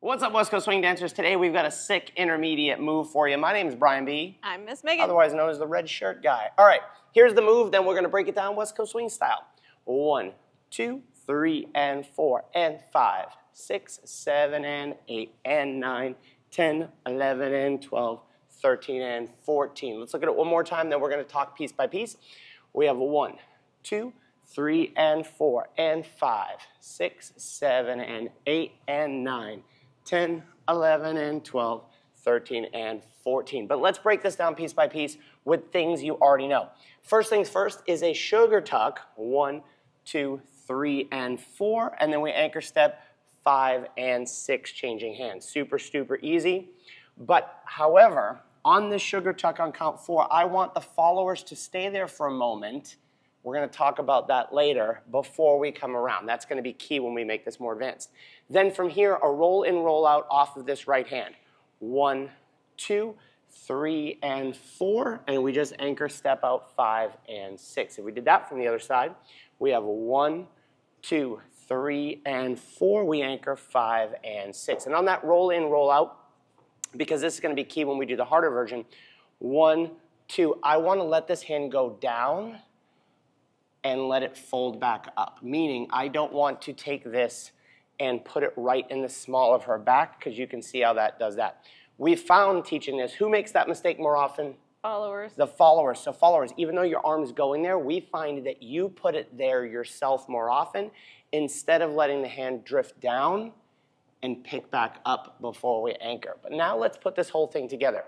What's up, West Coast Swing Dancers? Today we've got a sick intermediate move for you. My name is Brian B. I'm Miss Megan. Otherwise known as the red shirt guy. All right, here's the move, then we're going to break it down West Coast Swing style. 1, 2, 3, and 4, and 5, 6, 7, and 8, and 9, 10, 11, and 12, 13, and 14. Let's look at it one more time, then we're going to talk piece by piece. We have 1, 2, 3, and 4, and 5, 6, 7, and 8, and 9, 10, 11, and 12, 13, and 14. But let's break this down piece by piece with things you already know. First things first is a sugar tuck, 1, 2, 3, and 4, and then we anchor step 5 and 6, changing hands. Super easy. But however, on this sugar tuck on count 4, I want the followers to stay there for a moment. We're going to talk about that later before we come around. That's going to be key when we make this more advanced. Then from here, a roll in, roll out off of this right hand. 1, 2, 3, and 4, and we just anchor step out 5 and 6. If we did that from the other side, we have 1, 2, 3, and 4. We anchor 5 and 6. And on that roll in, roll out, because this is going to be key when we do the harder version, 1, 2, I want to let this hand go down and let it fold back up, meaning I don't want to take this and put it right in the small of her back, because you can see how that does that. We found teaching this, who makes that mistake more often? Followers. The followers. So followers, even though your arm's going there, we find that you put it there yourself more often instead of letting the hand drift down and pick back up before we anchor. But now let's put this whole thing together.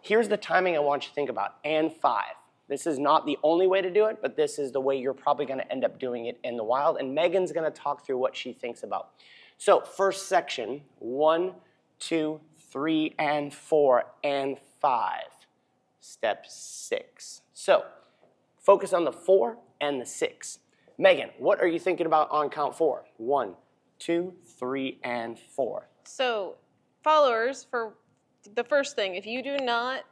Here's the timing I want you to think about, and 5. This is not the only way to do it, but this is the way you're probably going to end up doing it in the wild, and Megan's going to talk through what she thinks about. So first section, 1, 2, 3, and 4, and 5. Step 6. So focus on the 4 and the 6. Megan, what are you thinking about on count 4? 1, 2, 3, and 4. So followers, for the first thing, if you do not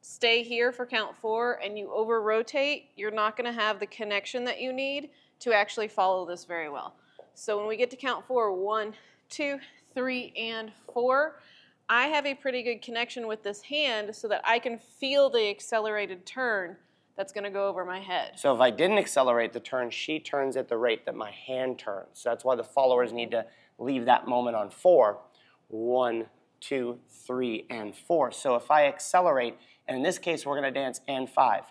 stay here for count 4 and you over rotate, you're not going to have the connection that you need to actually follow this very well. So when we get to count 4, 1, 2, 3, and 4, I have a pretty good connection with this hand so that I can feel the accelerated turn that's going to go over my head. So if I didn't accelerate the turn, she turns at the rate that my hand turns. So that's why the followers need to leave that moment on 4. 1, 2, 3, and 4. So if I accelerate, and in this case we're going to dance and 5,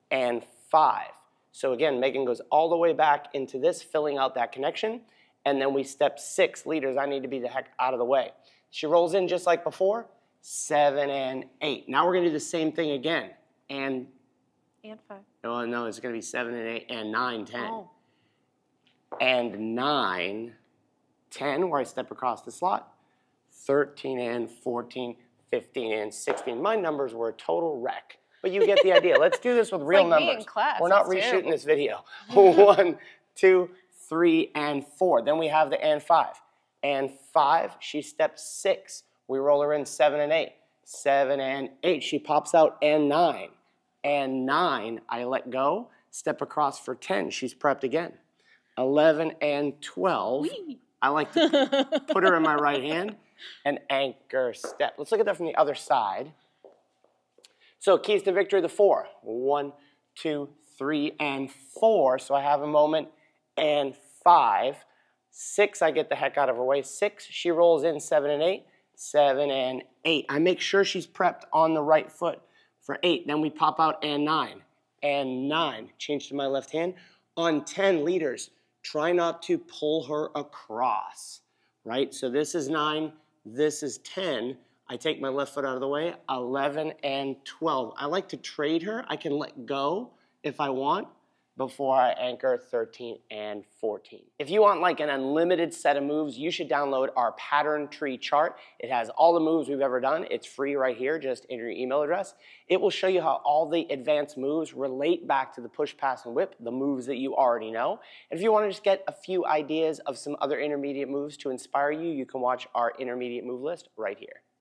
and 5. So again, Megan goes all the way back into this, filling out that connection, and then we step 6 leaders. I need to be the heck out of the way. She rolls in just like before, 7 and 8. Now we're going to do the same thing again, and 5. Oh no, it's going to be 7 and 8 and 9, 10. Oh. And 9, 10, where I step across the slot, 13 and 14, 15 and 16. My numbers were a total wreck, but you get the idea. Let's do this with real like numbers. Me in class. We're not That's reshooting terrible. this video. 1, 2, 3, and 4. Then we have the and 5. And 5, she steps 6. We roll her in 7 and 8. 7 and 8. She pops out and 9. And 9, I let go, step across for 10. She's prepped again. 11 and 12. Whee! I like to put her in my right hand and anchor step. Let's look at that from the other side. So keys to victory, the 4. 1, 2, 3, and 4. So I have a moment, and 5. 6, I get the heck out of her way. 6, she rolls in 7 and 8. 7 and 8. I make sure she's prepped on the right foot for 8. Then we pop out and 9. And 9. Change to my left hand. On 10 leaders, try not to pull her across, right? So this is 9. This is 10. I take my left foot out of the way. 11 and 12. I like to trade her. I can let go if I want before I anchor 13 and 14. If you want like an unlimited set of moves, you should download our pattern tree chart. It has all the moves we've ever done. It's free right here, just enter your email address. It will show you how all the advanced moves relate back to the push, pass, and whip, the moves that you already know. And if you want to just get a few ideas of some other intermediate moves to inspire you, you can watch our intermediate move list right here.